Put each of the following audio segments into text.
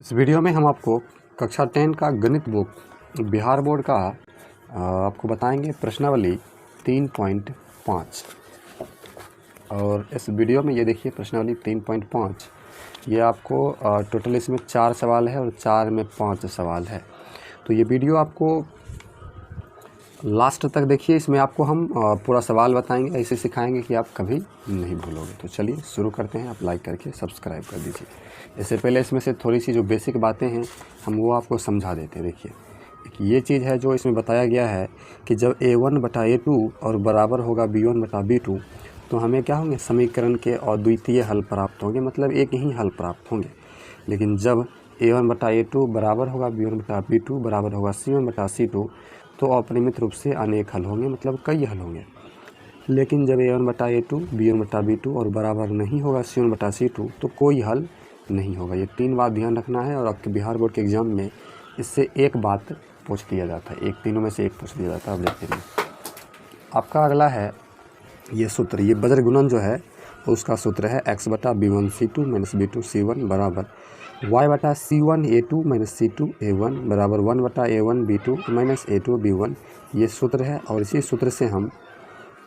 इस वीडियो में हम आपको कक्षा 10 का गणित बुक बिहार बोर्ड का आपको बताएंगे प्रश्नावली 3.5। और इस वीडियो में ये देखिए प्रश्नावली 3.5, ये आपको टोटल इसमें 4 सवाल है और 4 में 5 सवाल है। तो ये वीडियो आपको लास्ट तक देखिए, इसमें आपको हम पूरा सवाल बताएंगे, ऐसे सिखाएंगे कि आप कभी नहीं भूलोगे। तो चलिए शुरू करते हैं। आप लाइक करके सब्सक्राइब कर दीजिए। इससे पहले इसमें से थोड़ी सी जो बेसिक बातें हैं हम वो आपको समझा देते हैं। देखिए ये चीज़ है जो इसमें बताया गया है कि जब A1/A2 और बराबर होगा B1/B2 तो हमें क्या होंगे, समीकरण के अद्वितीय हल प्राप्त होंगे, मतलब एक ही हल प्राप्त होंगे। लेकिन जब A1/A2 बराबर होगा B1/B2 बराबर होगा C1/C2 तो अपरिमित रूप से अनेक हल होंगे, मतलब कई हल होंगे। लेकिन जब A1/A2 B1/B2 और बराबर नहीं होगा C1/C2 तो कोई हल नहीं होगा। ये 3 बात ध्यान रखना है। और आपके बिहार बोर्ड के एग्ज़ाम में इससे एक बात पूछ दिया जाता है, तीनों में से एक पूछ दिया जाता है। अब देखते हैं आपका अगला है ये सूत्र, ये बज्र गुणन जो है उसका सूत्र है x/B1C2 - B2C1 बराबर y/C1A2 - C2A1 बराबर 1/A1B2 - A2B1। ये सूत्र है और इसी सूत्र से हम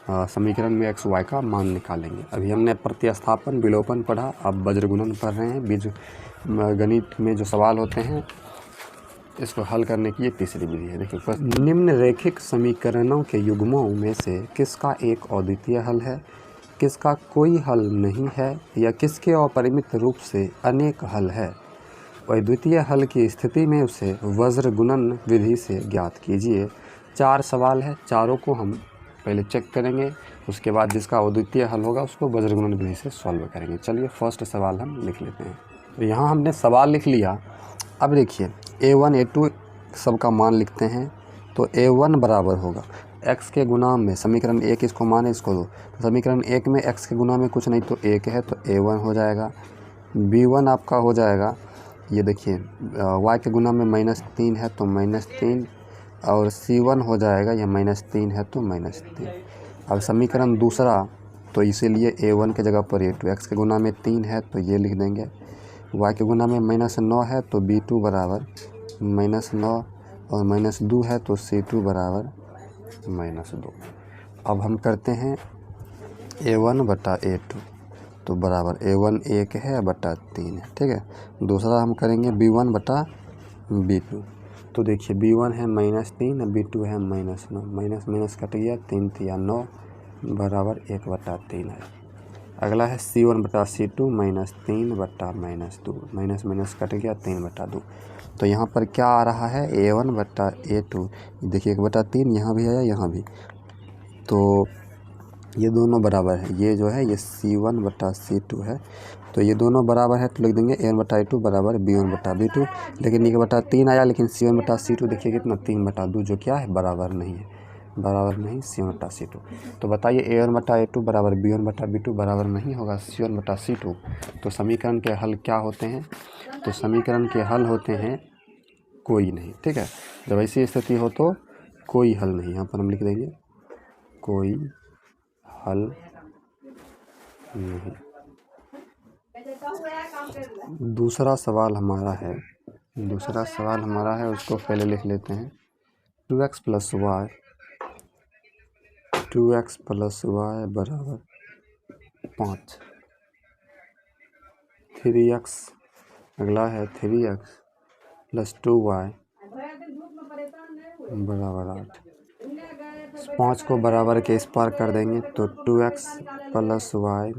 समीकरण में x y का मान निकालेंगे। अभी हमने प्रतिस्थापन विलोपन पढ़ा, अब वज्र गुणन पढ़ रहे हैं। बीज गणित में जो सवाल होते हैं इसको हल करने की ये तीसरी विधि है। देखिए, निम्नरेखिक समीकरणों के युग्मों में से किसका एक अद्वितीय हल है, किसका कोई हल नहीं है, या किसके अपरिमित रूप से अनेक हल है। अद्वितीय हल की स्थिति में उसे वज्र गुणन विधि से ज्ञात कीजिए। 4 सवाल है, चारों को हम पहले चेक करेंगे, उसके बाद जिसका अद्वितीय हल होगा उसको वज्र गुणन विधि से सॉल्व करेंगे। चलिए फर्स्ट सवाल हम लिख लेते हैं। तो यहाँ हमने सवाल लिख लिया। अब देखिए A1 A2 सबका मान लिखते हैं। तो A1 बराबर होगा x के गुना में समीकरण 1, इसको मान इसको 2, तो समीकरण 1 में x के गुना में कुछ नहीं तो 1 है तो A1 हो जाएगा। B1 आपका हो जाएगा, ये देखिए y के गुना में -3 है तो -3, और C1 हो जाएगा, यह -3 है तो -3। अब समीकरण दूसरा, तो इसीलिए A1 के जगह पर A2, x के गुना में 3 है तो ये लिख देंगे, y के गुना में -9 है तो B2 बराबर -9, और -2 है तो C2 बराबर -2। अब हम करते हैं A1/A2, तो बराबर A1 1 है बटा 3 है, ठीक है। दूसरा हम करेंगे B1/B2, तो देखिए B1 है -3, B2 है -9, माइनस माइनस कट गया, 3 तिया 9 बराबर 1/3 है। अगला है C1/C2 -3 बटा -2, माइनस माइनस कट गया, 3/2। तो यहाँ पर क्या आ रहा है, A1/A2, देखिए 1/3 यहाँ भी है यहाँ भी, तो ये दोनों बराबर है। ये जो है ये C1/C2 है, तो ये दोनों बराबर है तो लिख देंगे A1/A2 बराबर B1/B2। लेकिन 1/3 आया, लेकिन C1/C2 देखिए कितना 3/2, जो क्या है बराबर नहीं है, बराबर नहीं C1/C2। तो बताइए A1/A2 बराबर B1/B2 बराबर नहीं होगा C1/C2, तो समीकरण के हल क्या होते हैं, तो समीकरण के हल होते हैं कोई नहीं, ठीक है। जब ऐसी स्थिति हो तो कोई हल नहीं, यहाँ पर हम लिख देंगे कोई हल नहीं। दूसरा सवाल हमारा है, उसको पहले लिख लेते हैं। 2x + y बराबर 5। 3x, अगला है 3x + 2y बराबर 8। 5 को बराबर के इस पार कर देंगे तो 2x + y -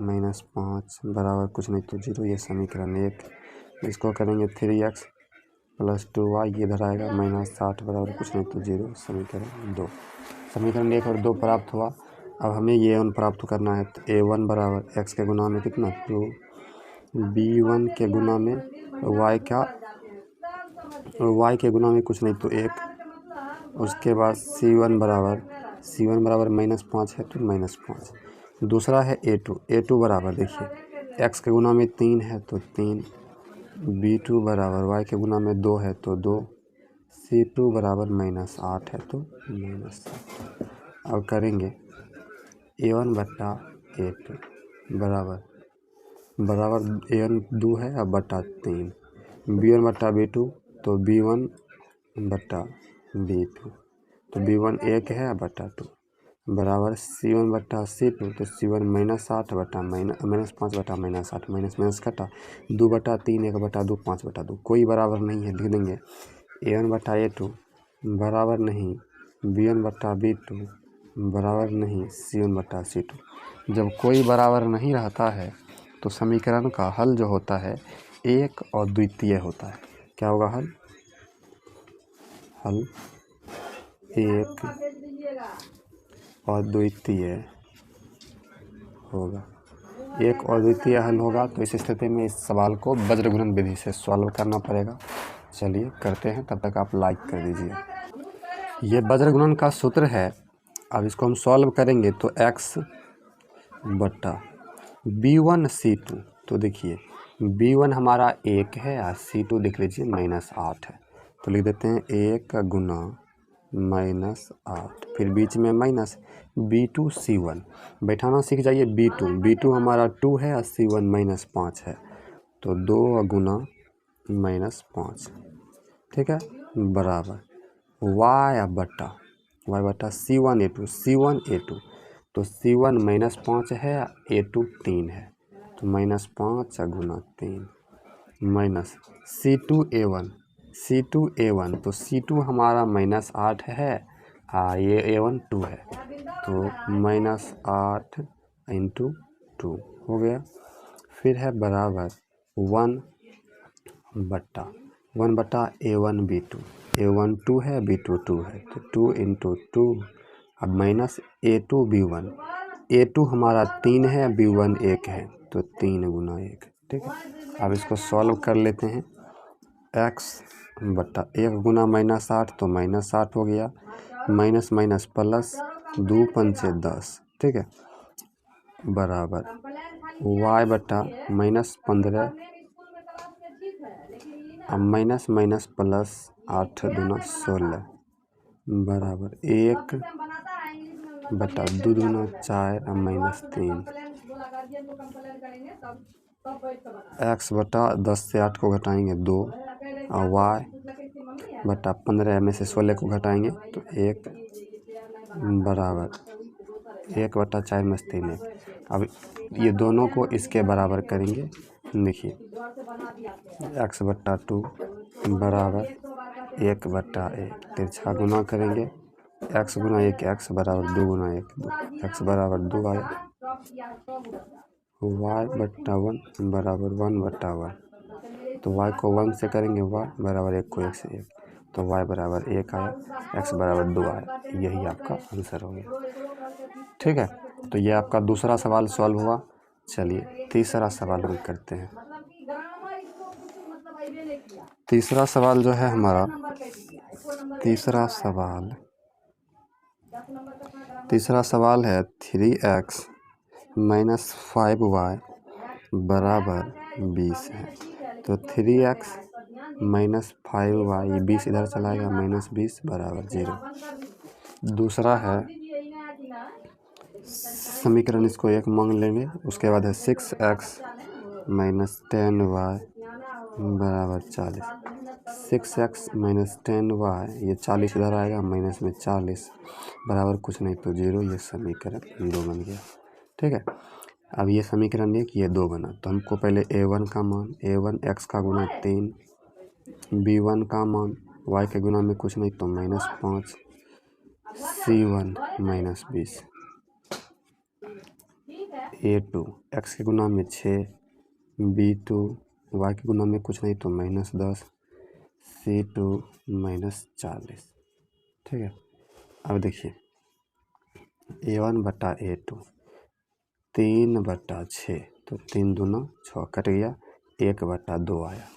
5 बराबर कुछ नहीं तो 0, ये समीकरण 1। इसको करेंगे 3x + 2y, ये इधर आएगा -8 बराबर कुछ नहीं तो 0, समीकरण 2। समीकरण 1 और 2 प्राप्त हुआ। अब हमें ये A1 प्राप्त करना है, तो A1 बराबर x के गुना में कितना 2, B1 के गुना में y के गुना में कुछ नहीं तो 1, उसके बाद C1 बराबर -5 है तो -5। दूसरा है A2 बराबर, देखिए x के गुना में 3 है तो 3, B2 बराबर y के गुना में 2 है तो 2, C2 बराबर -8 है तो -7। अब करेंगे A1/A2 बराबर A1 2 है अब बटा 3, B1 बट्टा B2 तो B1 बट्टा B2 तो B1 1 है बट्टा 2 बराबर C1 बट्टा C2 तो C1 -8 बट्टा -5 बट्टा -8 माइनस माइनस कटा 2 बट्टा 3 1 बट्टा 2 5 बट्टा 2 कोई बराबर नहीं है, लिख देंगे A1 बट्टा A2 बराबर नहीं B1 बट्टा B2 बराबर नहीं C1 बट्टा C2। जब कोई बराबर नहीं रहता है तो समीकरण का हल जो होता है एक और द्वितीय होता है। क्या होगा हल? हल एक और द्वितीय होगा। एक और द्वितीय हल होगा तो इस स्थिति में इस सवाल को वज्रगुणन विधि से सॉल्व करना पड़ेगा। चलिए करते हैं, तब तक आप लाइक कर दीजिए। ये वज्रगुणन का सूत्र है। अब इसको हम सॉल्व करेंगे तो x बट्टा B1 C2 तो देखिए B1 हमारा 1 है और C2 देख लीजिए -8 है तो लिख देते हैं 1 गुना -8 फिर बीच में माइनस B2 C1 बैठाना सीख जाइए। B2 हमारा 2 है और C1 -5 है तो 2 गुना -5 ठीक है बराबर y बट्टा C1 A2 तो C1 -5 है A2 3 है तो -5 गुना 3 माइनस C2 A1 तो C2 हमारा -8 है ये A1 2 है तो -8 × 2 हो गया। फिर है बराबर 1 बट्टा A1 A1 2 है B2 2 है तो 2 × 2 अब माइनस A2 B1 A2 हमारा 3 है B1 1 है तो 3 गुना 1 ठीक है। अब इसको सॉल्व कर लेते हैं। x बट्टा 1 गुना -8 तो -8 हो गया माइनस माइनस प्लस 2 पंचे 10 ठीक है बराबर y बट्टा -15 अब माइनस माइनस प्लस 8 दूना 16 बराबर 1 बट्टा 2 दूना 4 अब -3 x बट्टा 10 से 8 को घटाएंगे 2 और y बट्टा 15 में से 16 को घटाएंगे तो 1 बराबर 1 बट्टा 4 में 3 1। अब ये दोनों को इसके बराबर करेंगे। देखिए x बट्टा 2 बराबर 1 बट्टा 1 तिरछा गुना करेंगे x गुना 1 x बराबर 2 गुना 1 2 x बराबर 2 आया y बट्टा 1 बराबर 1 बट्टा 1 तो y को 1 से करेंगे y बराबर 1 को 1 से 1 तो y बराबर 1 आया x बराबर 2 आया। यही आपका आंसर हो गया ठीक है। तो ये आपका दूसरा सवाल सॉल्व हुआ। चलिए तीसरा सवाल हम करते हैं। तीसरा सवाल जो है हमारा तीसरा सवाल है 3x - 5y बराबर 20 है तो 3x - 5y ये 20 इधर चला गया -20 बराबर 0। दूसरा है समीकरण इसको एक मांग लेंगे। उसके बाद है 6x - 10y बराबर 40 6x - 10y ये 40 इधर आएगा माइनस में 40 बराबर कुछ नहीं तो 0। ये समीकरण 2 बन गया ठीक है। अब ये समीकरण 1 ये 2 बना तो हमको पहले a1 का मान a1 x का गुना 3 b1 का मान y के गुना में कुछ नहीं तो -5 c1 -20 a2 x के गुना में 6 b2 y के गुना में कुछ नहीं तो -10 c2 -40 ठीक है। अब देखिए a1 बट्टा a2 3 बट्टा 6 तो 3 दूना 6 कट गया 1 बट्टा 2 आया।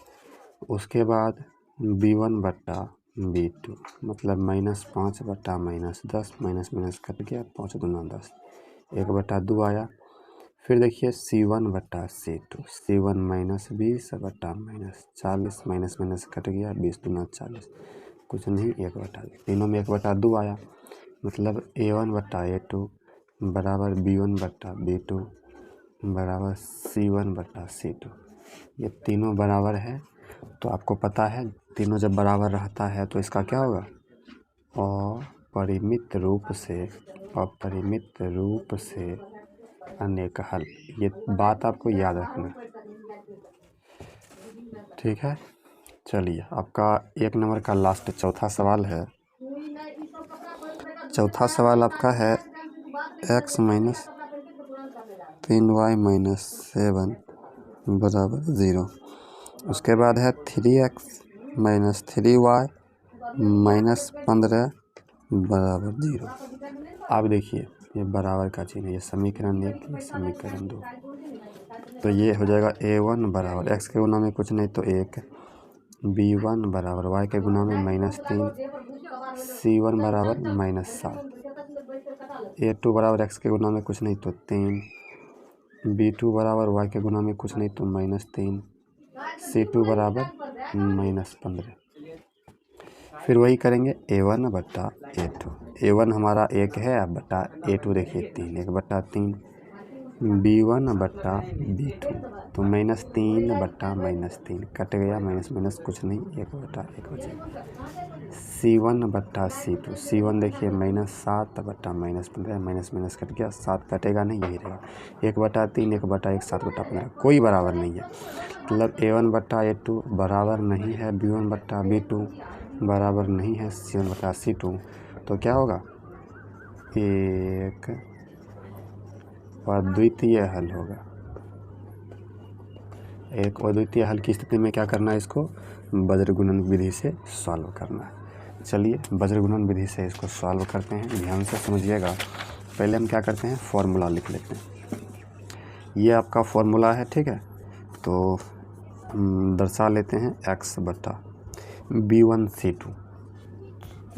उसके बाद b1 बट्टा b2 मतलब -5 बट्टा -10 माइनस माइनस कट गया 5 दूना 10 1 बट्टा 2 आया। फिर देखिए c1 बट्टा c2 c1 -20 बट्टा -40 माइनस माइनस कट गया 20 दूना 40 कुछ नहीं 1 बट्टा 2 तीनों में 1 बट्टा 2 आया मतलब a1 बट्टा a2 बराबर b1 बट्टा b2 बराबर c1 बट्टा c2 ये तीनों बराबर है तो आपको पता है तीनों जब बराबर रहता है तो इसका क्या होगा, अपरिमित रूप से अनेक हल। ये बात आपको याद रखना, ठीक है। चलिए आपका 1 नंबर का लास्ट चौथा सवाल है। चौथा सवाल आपका है x माइनस 3y - 7 बराबर 0। उसके बाद है 3x - 3y - 15 बराबर 0। अब देखिए ये बराबर का चिन्ह है, ये समीकरण 1, ये समीकरण 2। तो ये हो जाएगा a1 बराबर x के गुना में कुछ नहीं तो 1, b1 बराबर y के गुना में -3, c1 बराबर -7, a2 बराबर x के गुना में कुछ नहीं तो 3, b2 बराबर y के गुना में कुछ नहीं तो -3, c2 बराबर -15। फिर वही करेंगे a1 बट्टा a2। a1 हमारा 1 है, अब बट्टा a2 देखिए 3, 1 बट्टा 3, b1 बट्टा b2 तो -3 बट्टा -3 कट गया, माइनस कुछ नहीं, 1 बट्टा 1 बचेगा। c1 बट्टा c2, c1 देखिए -7 बट्टा -15, माइनस कट गया, 7 कटेगा नहीं, यही रहेगा। 1 बट्टा 3, 1 बट्टा 1, 7 बट्टा 15, कोई बराबर नहीं है। मतलब a1 बट्टा a2 बराबर नहीं है b1 बट्टा b2 बराबर नहीं है c1 बट्टा c2। तो क्या होगा, एक अद्वितीय हल होगा। एक अद्वितीय हल की स्थिति में क्या करना है, इसको वज्र गुणन विधि से सॉल्व करना है। चलिए वज्र गुणन विधि से इसको सॉल्व करते हैं, ध्यान से समझिएगा। पहले हम क्या करते हैं, फॉर्मूला लिख लेते हैं। ये आपका फॉर्मूला है, ठीक है। तो हम दर्शा लेते हैं x बट्टा b1c2।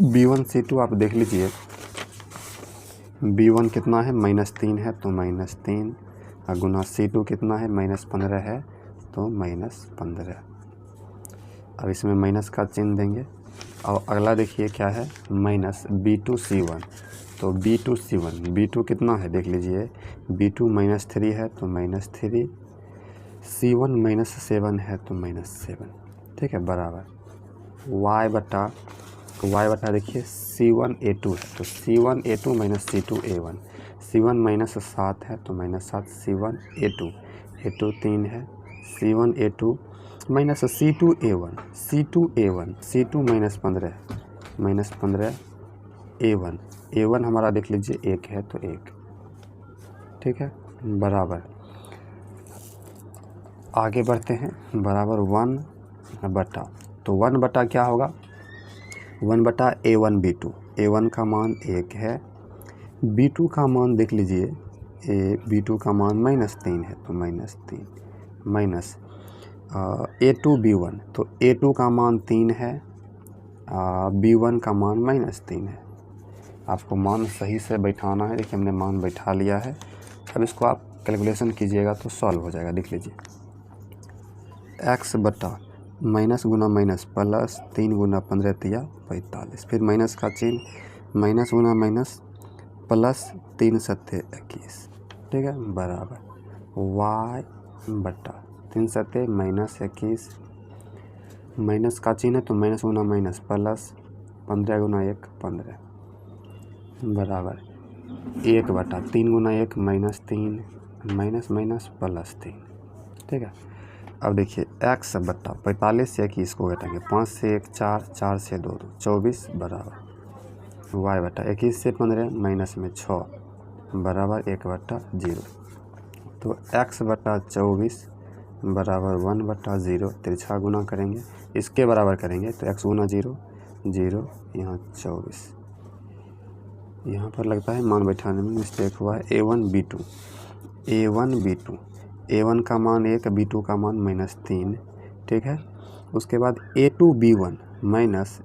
b1c2 आप देख लीजिए, b1 कितना है, -3 है तो -3, गुना c2 कितना है, -15 है तो -15। अब इसमें माइनस का चिन्ह देंगे। और अगला देखिए क्या है, -b2c1। तो b2 कितना है देख लीजिए, b2 -3 है तो -3, c1 -7 है तो -7, ठीक है, बराबर y बटा देखिए c1 a2 है तो c1 a2 - c2 a1, c1 -7 है तो -7, c1 a2 3 है, c1 a2 - c2 a1, c2 -15 a1 हमारा देख लीजिए 1 है तो 1, ठीक है, बराबर। आगे बढ़ते हैं, बराबर 1 बटा, तो 1 बटा क्या होगा, 1 बटा a1 b2, a1 का मान 1 है, b2 का मान देख लीजिए, b2 का मान -3 है तो -3, माइनस a2 b1, तो a2 का मान 3 है, b1 का मान -3 है। आपको मान सही से बैठाना है, देखिए हमने मान बैठा लिया है। अब इसको आप कैलकुलेशन कीजिएगा तो सॉल्व हो जाएगा। देख लीजिए x बटा माइनस गुना माइनस प्लस 3 गुना 15 तिया 45, फिर माइनस का चिन्ह, माइनस गुना माइनस प्लस 3 सत्ते 21, ठीक है, बराबर y बटा 3 सत्ते -21, माइनस का चिन्ह है तो माइनस गुना माइनस प्लस 15 गुना 1 15 बराबर 1 बटा 3 गुना 1 -3 माइनस प्लस 3, ठीक है। अब देखिए x बट्टा 45 से 21 को घटाएंगे, 5 से 1 4, 4 से 2 2, 24 बराबर y बटा 21 से 15 माइनस में 6 बराबर 1 बट्टा 0। तो x बट्टा 24 बराबर 1 बट्टा 0, तिरछा गुना करेंगे, इसके बराबर करेंगे तो x गुना 0 0, यहाँ 24। यहाँ पर लगता है मान बैठाने में मिस्टेक हुआ है। a1 का मान 1, b2 का मान -3, ठीक है। उसके बाद a2 b1 minus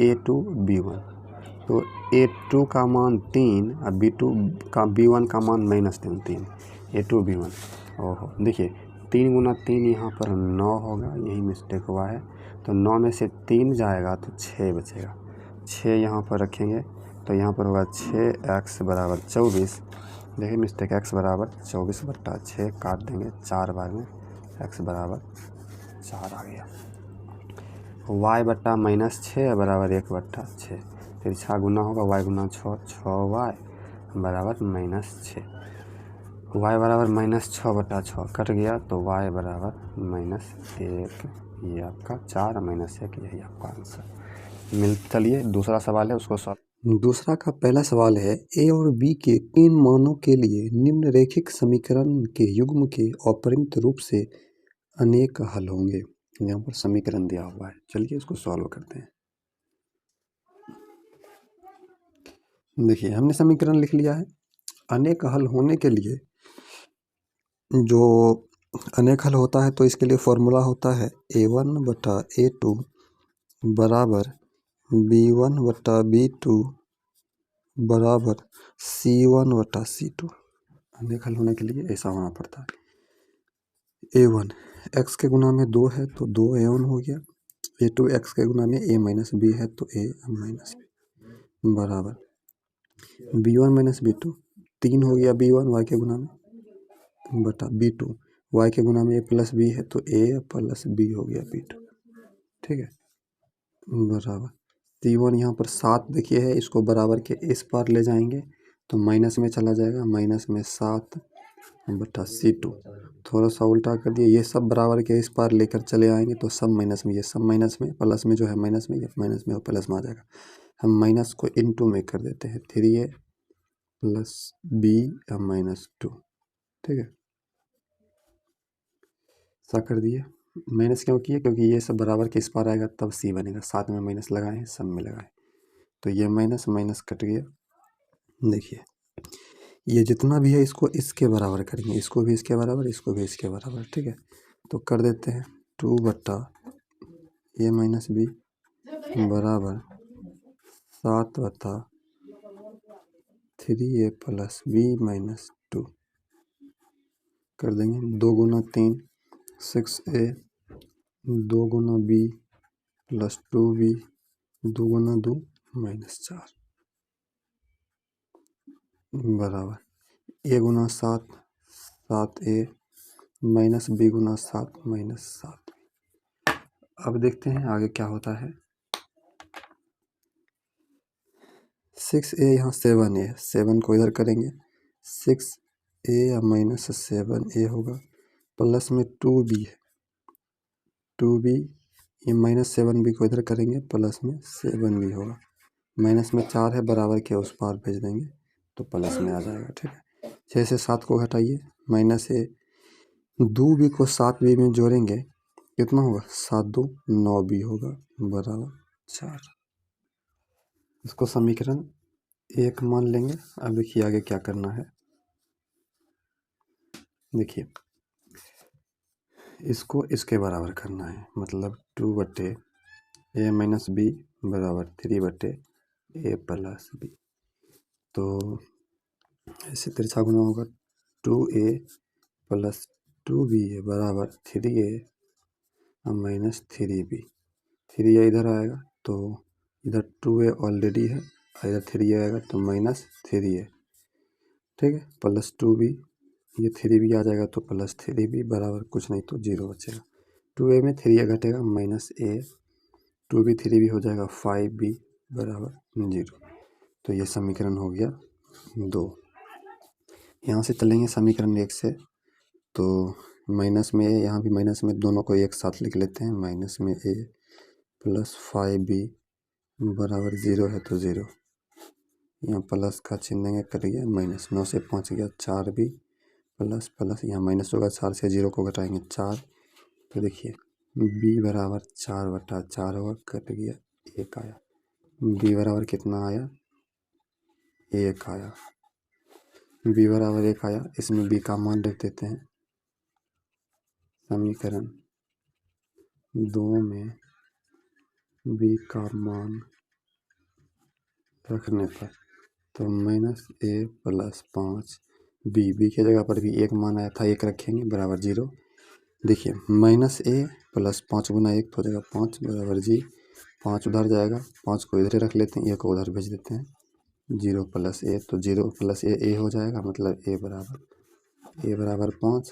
a2 b1, तो a2 का मान 3 और b1 का मान -3 a2 b1। ओहो देखिए 3 गुना 3 यहाँ पर 9 होगा, यही मिस्टेक हुआ है। तो 9 में से 3 जाएगा तो 6 बचेगा, 6 यहाँ पर रखेंगे तो यहाँ पर होगा 6x बराबर 24। देखिए मिस्टेक, x बराबर 24 बट्टा 6 काट देंगे 4 बार में, x बराबर 4 आ गया। y बट्टा -6 बराबर 1/6। तिरछा गुना होगा y गुना 6, 6y बराबर -6। y बराबर -6/6 कट गया तो y बराबर -1, ये आपका 4 -1 यही आपका आंसर। चलिए दूसरा सवाल है उसको सॉल्व। दूसरा का पहला सवाल है a और b के 3 मानों के लिए निम्नरेखिक समीकरण के युग्म के अपरिमित रूप से अनेक हल होंगे। यहाँ पर समीकरण दिया हुआ है, चलिए इसको सॉल्व करते हैं। देखिए हमने समीकरण लिख लिया है। अनेक हल होने के लिए जो अनेक हल होता है तो इसके लिए फॉर्मूला होता है a1/a2 बराबर b1/b2 बराबर c1/c2। अनेक हल होने के लिए ऐसा होना पड़ता है। a1 x के गुना में 2 है तो 2a1 हो गया। a2 x के गुना में a माइनस बी है तो a माइनस बी बराबर b1 माइनस b2 3 हो गया b1 y के गुना में बटा b2 y के गुना में a प्लस बी है तो a प्लस बी हो गया b2। ठीक है बराबर c1 यहाँ पर 7 देखिए है, इसको बराबर के इस पार ले जाएंगे तो माइनस में चला जाएगा, माइनस में 7 बटा c2। थोड़ा सा उल्टा कर दिए, ये सब बराबर के इस पार लेकर चले आएंगे तो सब माइनस में, ये सब माइनस में, प्लस में जो है माइनस में, ये माइनस में और प्लस में आ जाएगा। हम माइनस को इनटू में कर देते हैं, 3a प्लस b -2। ठीक है ऐसा कर दिए। माइनस क्यों किए? क्योंकि ये सब बराबर के इस पार आएगा तब c बनेगा। साथ में माइनस लगाए हैं, सब में लगाए तो ये माइनस माइनस कट गया। देखिए ये जितना भी है इसको इसके बराबर करेंगे, इसको भी इसके बराबर, इसको भी इसके बराबर। ठीक है तो कर देते हैं 2 बट्टा a माइनस बी बराबर 7 बटा 3a प्लस b -2 कर देंगे। 2 गुना 3 6a 2 गुना b प्लस 2b 2 गुना 2 -4 बराबर a Guna 7 7a minus b गुना 7 -7। अब देखते हैं आगे क्या होता है। 6a यहाँ 7a, 7 को इधर करेंगे 6a -7a होगा प्लस में 2b है 2b, ये -7b को इधर करेंगे प्लस में 7b होगा। माइनस में 4 है, बराबर के उस पार भेज देंगे तो प्लस में आ जाएगा। ठीक है 6 से 7 को घटाइए, माइनस है 2b को 7b में जोड़ेंगे कितना होगा 7 2 9b होगा बराबर 4। इसको समीकरण 1 मान लेंगे। अब देखिए आगे क्या करना है। देखिए इसको इसके बराबर करना है, मतलब 2 बटे a माइनस बी बराबर 3 बटे a प्लस बी। तो ऐसे तिरछा गुना होगा 2a प्लस 2b बराबर 3a माइनस 3b। 3a इधर आएगा तो इधर 2a ऑलरेडी है, इधर 3a आएगा तो माइनस 3a। ठीक है प्लस 2b, ये 3b आ जाएगा तो प्लस 3b बराबर कुछ नहीं तो 0 बचेगा। 2a में 3a घटेगा माइनस a, 2b 3b हो जाएगा 5b बराबर 0। तो ये समीकरण हो गया 2। यहाँ से चलेंगे समीकरण 1 से तो माइनस में a, यहाँ भी माइनस में, दोनों को एक साथ लिख लेते हैं। माइनस में a प्लस 5b बराबर 0 है तो 0, यहाँ प्लस का चिन्ह देंगे करिए माइनस। 9 से 5 गया 4b प्लस प्लस, यहाँ माइनस होगा 4 से 0 को घटाएंगे 4। तो देखिए b बराबर 4 बटा 4 होगा, कट गया 1 आया। b बराबर कितना आया 1 आया, b बराबर 1 आया। इसमें b का मान रख देते हैं। समीकरण 2 में b का मान रखने पर तो माइनस a प्लस 5 b की जगह पर भी 1 मान आया था, 1 रखेंगे बराबर 0। देखिए माइनस a प्लस 5 गुना 1 तो हो जाएगा 5 बराबर जी, 5 उधर जाएगा, 5 को इधर रख लेते हैं, 1 को उधर भेज देते हैं। 0 प्लस a तो 0 प्लस a हो जाएगा, मतलब a बराबर 5।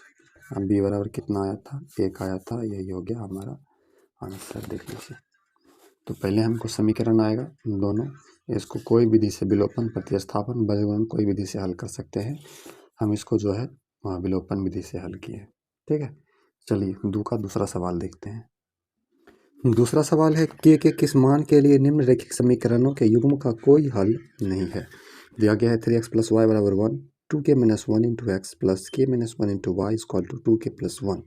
अब b बराबर कितना आया था 1 आया था, यही हो गया हमारा आंसर। देख लीजिए। तो पहले हमको समीकरण आएगा दोनों, इसको कोई विधि से विलोपन, प्रतिस्थापन, बजगुणन कोई विधि से हल कर सकते हैं। हम इसको जो है विलोपन विधि से हल किए। ठीक है, चलिए दूसरा सवाल देखते हैं। दूसरा सवाल है के किस मान के लिए निम्नलिखित समीकरणों के युग्म का कोई हल नहीं है। दिया गया है 3x + y = 1, 2k - 1 × x + k - 1 × y = 2k + 1।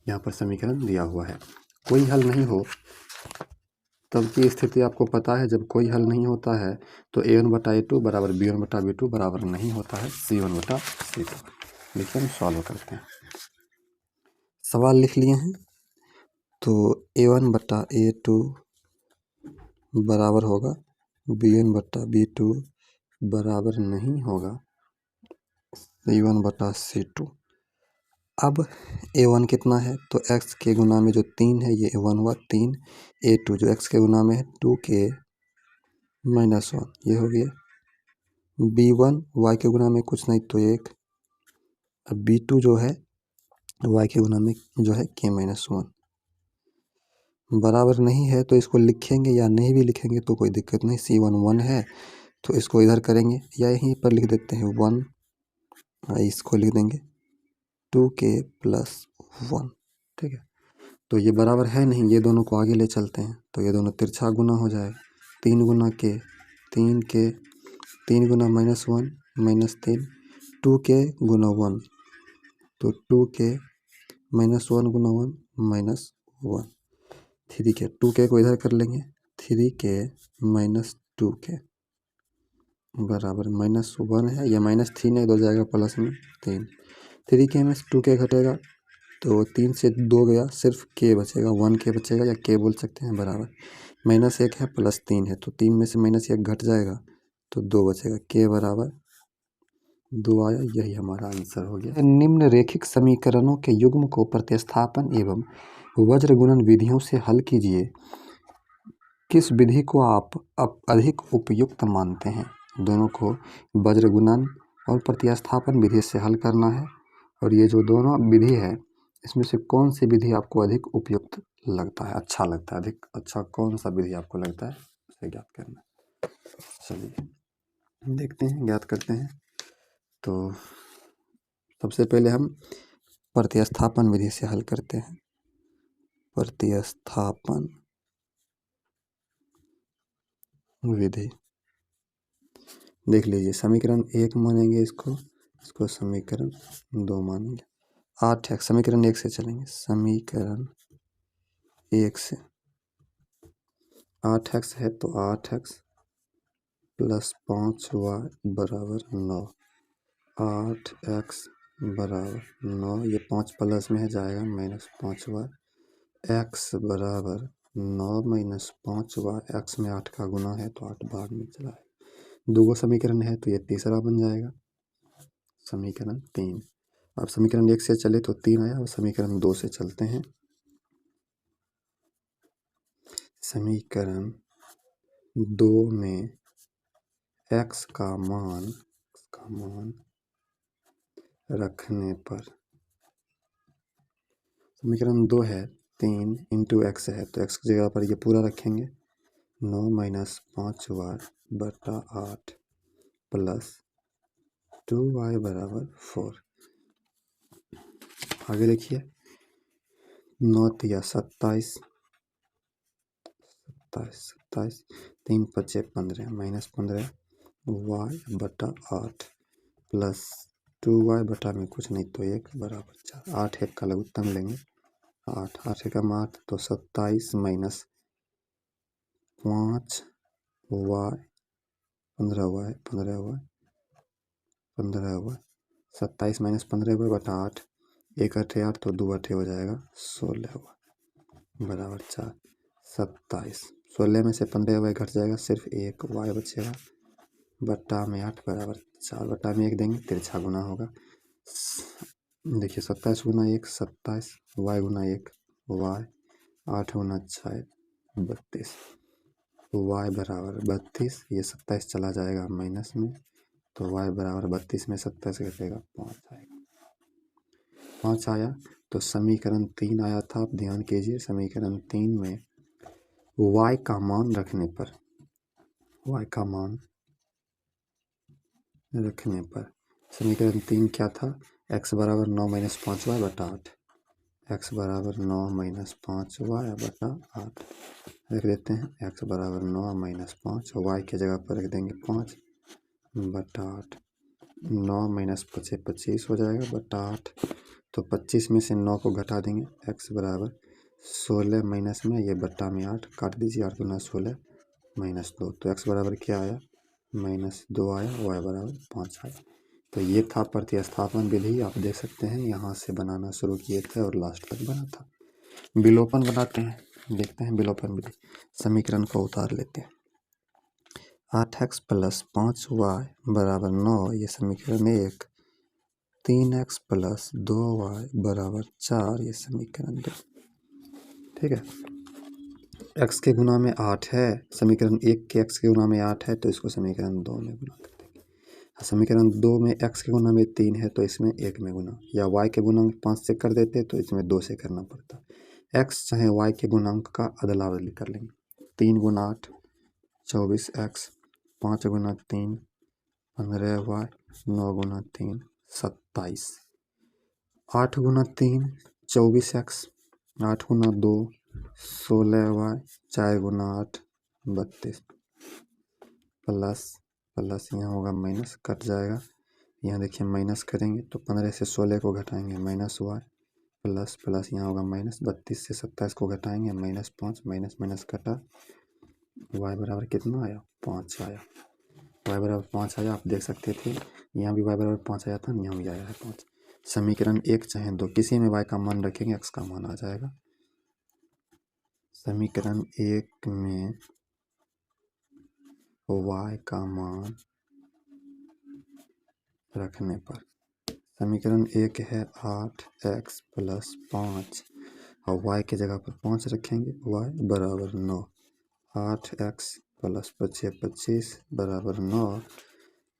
यहाँ पर समीकरण दिया हुआ है। कोई हल नहीं हो तब की स्थिति आपको पता है, जब कोई हल नहीं होता है तो a1/a2 = b1/b2 बराबर नहीं होता है c1/c2। देखिए हम सॉल्व करते हैं। सवाल लिख लिए हैं, तो a1/a2 बराबर होगा b1/b2 बराबर नहीं होगा c1/c2। अब a1 कितना है, तो x के गुना में जो 3 है ये a1 हुआ 3, a2 जो x के गुना में है 2k - 1 ये हो गया, b1 y के गुना में कुछ नहीं तो 1, अब b2 जो है y के गुना में जो है k - 1 बराबर नहीं है, तो इसको लिखेंगे या नहीं भी लिखेंगे तो कोई दिक्कत नहीं। c1 1 है तो इसको इधर करेंगे या यहीं पर लिख देते हैं 1, इसको लिख देंगे 2k + 1। ठीक है, तो ये बराबर है नहीं, ये दोनों को आगे ले चलते हैं तो ये दोनों तिरछा गुना हो जाएगा। 3 गुना k 3k, 3 गुना -1 -3, 2k गुना 1 तो 2k - 1 गुना 1 -1, 3k 2k को इधर कर लेंगे, 3k - 2k बराबर -1 है, यह -3 है, इधर जाएगा प्लस में 3, 3k में 2k घटेगा तो 3 से 2 गया, सिर्फ k बचेगा, 1k बचेगा या k बोल सकते हैं, बराबर -1 है +3 है तो 3 में से -1 घट जाएगा तो 2 बचेगा, k बराबर 2 आया। यही हमारा आंसर हो गया। निम्न रेखिक समीकरणों के युग्म को प्रतिस्थापन एवं वज्र गुणन विधियों से हल कीजिए। किस विधि को आप अधिक उपयुक्त मानते हैं? दोनों को वज्र गुणन और प्रतिस्थापन विधि से हल करना है, और ये जो दोनों विधि है इसमें से कौन सी विधि आपको अधिक उपयुक्त लगता है, अच्छा लगता है, अधिक अच्छा कौन सा विधि आपको लगता है उसे ज्ञात करना है। चलिए देखते हैं, ज्ञात करते हैं। तो सबसे पहले हम प्रतिस्थापन विधि से हल करते हैं। प्रतिस्थापन विधि देख लीजिए, समीकरण 1 मानेंगे इसको समीकरण 2 मानेंगे। 8x समीकरण 1 से चलेंगे, समीकरण 1 से 8x है तो 8x + 5y = 9, 8x = 9, ये 5 प्लस में है जाएगा -5y, x बराबर 9 - 5y, x में 8 का गुना है तो 8 भाग में चला है। दो समीकरण है तो ये तीसरा बन जाएगा, समीकरण 3। अब समीकरण 1 से चले तो 3 आया, और समीकरण 2 से चलते हैं। समीकरण 2 में x का मान रखने पर, समीकरण 2 है 3 × x है तो x की जगह पर ये पूरा रखेंगे, 9 - 5y / 8 + 2y = 4। आगे देखिए, 9 × 27, 3 × 5 = 15, -15y / 8 + 2y बटा में कुछ नहीं तो 1 बराबर 4। 8 1 का लघुत्तम लेंगे, 8 8 एकम 8 तो 27 - 5y 15y 27 - 15y बटा 8, 1 8 8 तो 2 8 हो जाएगा 16y बराबर 4। 27 16 में से 15y घट जाएगा, सिर्फ 1 y बचेगा, बट्टा में 8 बराबर 4, बट्टा में 1 देंगे, तिरछा गुना होगा। देखिए 27 गुना 1 27, y गुना 1 y, 8 गुना 6 32, y बराबर 32, ये 27 चला जाएगा माइनस में तो y बराबर 32 में 27 घटेगा 5 आएगा। 5 आया तो समीकरण 3 आया था। आप ध्यान कीजिए, समीकरण 3 में y का मान रखने पर, y का मान रखने पर समीकरण 3 क्या था, x बराबर 9 - 5y बटा 8, x बराबर 9 - 5y बटा 8 रख देते हैं। x बराबर 9 - 5, y की जगह पर रख देंगे 5 बटा 8। 9 - 5 25 हो जाएगा बटा 8, तो 25 में से 9 को घटा देंगे, x बराबर 16 माइनस में ये बट्टा में 8 काट दीजिए, 8 गुना 16 -2, तो x बराबर क्या आया, -2 आया, y बराबर 5 आया। तो ये था प्रतिस्थापन विधि। आप देख सकते हैं यहाँ से बनाना शुरू किए थे और लास्ट तक बना था। विलोपन बनाते हैं, देखते हैं विलोपन विधि। समीकरण को उतार लेते हैं। 8x + 5y बराबर 9, ये समीकरण 1। 3x + 2y बराबर 4, ये समीकरण 2। ठीक है, x के गुना में 8 है, समीकरण 1 के x के गुना में 8 है, तो इसको समीकरण 2 में गुना कर देंगे। समीकरण 2 में x के गुना में 3 है, तो इसमें 1 में गुना, या y के गुणांक 5 से कर देते तो इसमें 2 से करना पड़ता। x चाहे y के गुणांक का अदला बदली कर लेंगे। 3 गुना 8 24x, 5 गुना 3 15y, 9 गुना 3 27, 8 गुना 3 24x, 8 गुना 2 16y, 4 गुना 8 32, प्लस यहाँ होगा माइनस, कट जाएगा। यहाँ देखिए माइनस करेंगे तो 15 से 16 को घटाएंगे -y, प्लस यहाँ होगा माइनस, 32 से 27 को घटाएंगे -5, माइनस कटा, y बराबर कितना आया, 5 आया। y बराबर 5 आया, आप देख सकते थे यहाँ भी y बराबर 5 आया था, यहाँ भी आया है 5। समीकरण 1 चाहे 2 किसी में y का मान रखेंगे, x का मान आ जाएगा। समीकरण 1 में y का मान रखने पर, समीकरण 1 है 8x + 5 और y की जगह पर 5 रखेंगे, y बराबर 9। 8x + 5 25 बराबर 9,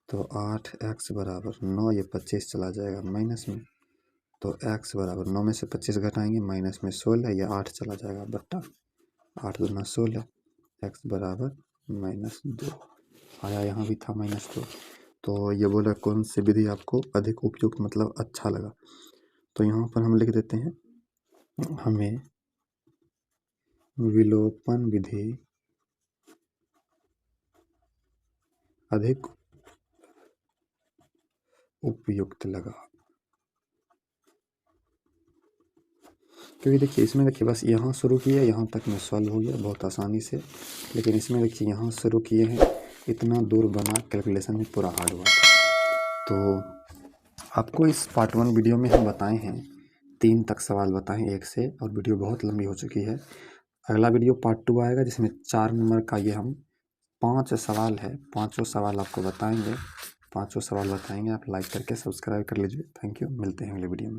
तो 8x बराबर 9, ये 25 चला जाएगा माइनस में, तो x बराबर 9 में से 25 घटाएंगे, माइनस में 16, ये 8 चला जाएगा बट्टा 8 गुना 16, x बराबर -2 आया। यहाँ भी था -2। तो ये बोला कौन सी विधि आपको अधिक उपयुक्त मतलब अच्छा लगा, तो यहाँ पर हम लिख देते हैं, हमें विलोपन विधि अधिक उपयुक्त लगा। क्योंकि देखिए इसमें देखिए बस यहाँ शुरू किया, यहाँ तक में सॉल्व हो गया बहुत आसानी से, लेकिन इसमें देखिए यहाँ शुरू किए हैं, इतना दूर बना, कैलकुलेशन में पूरा हार्ड हुआ। तो आपको इस पार्ट 1 वीडियो में हम बताए हैं 3 तक सवाल बताएं 1 से, और वीडियो बहुत लंबी हो चुकी है। अगला वीडियो पार्ट 2 आएगा जिसमें 4 नंबर का ये हम 5 सवाल है, 5 सवाल आपको बताएंगे, 5 सवाल बताएंगे। आप लाइक करके सब्सक्राइब कर लीजिए। थैंक यू, मिलते हैं अगले वीडियो में।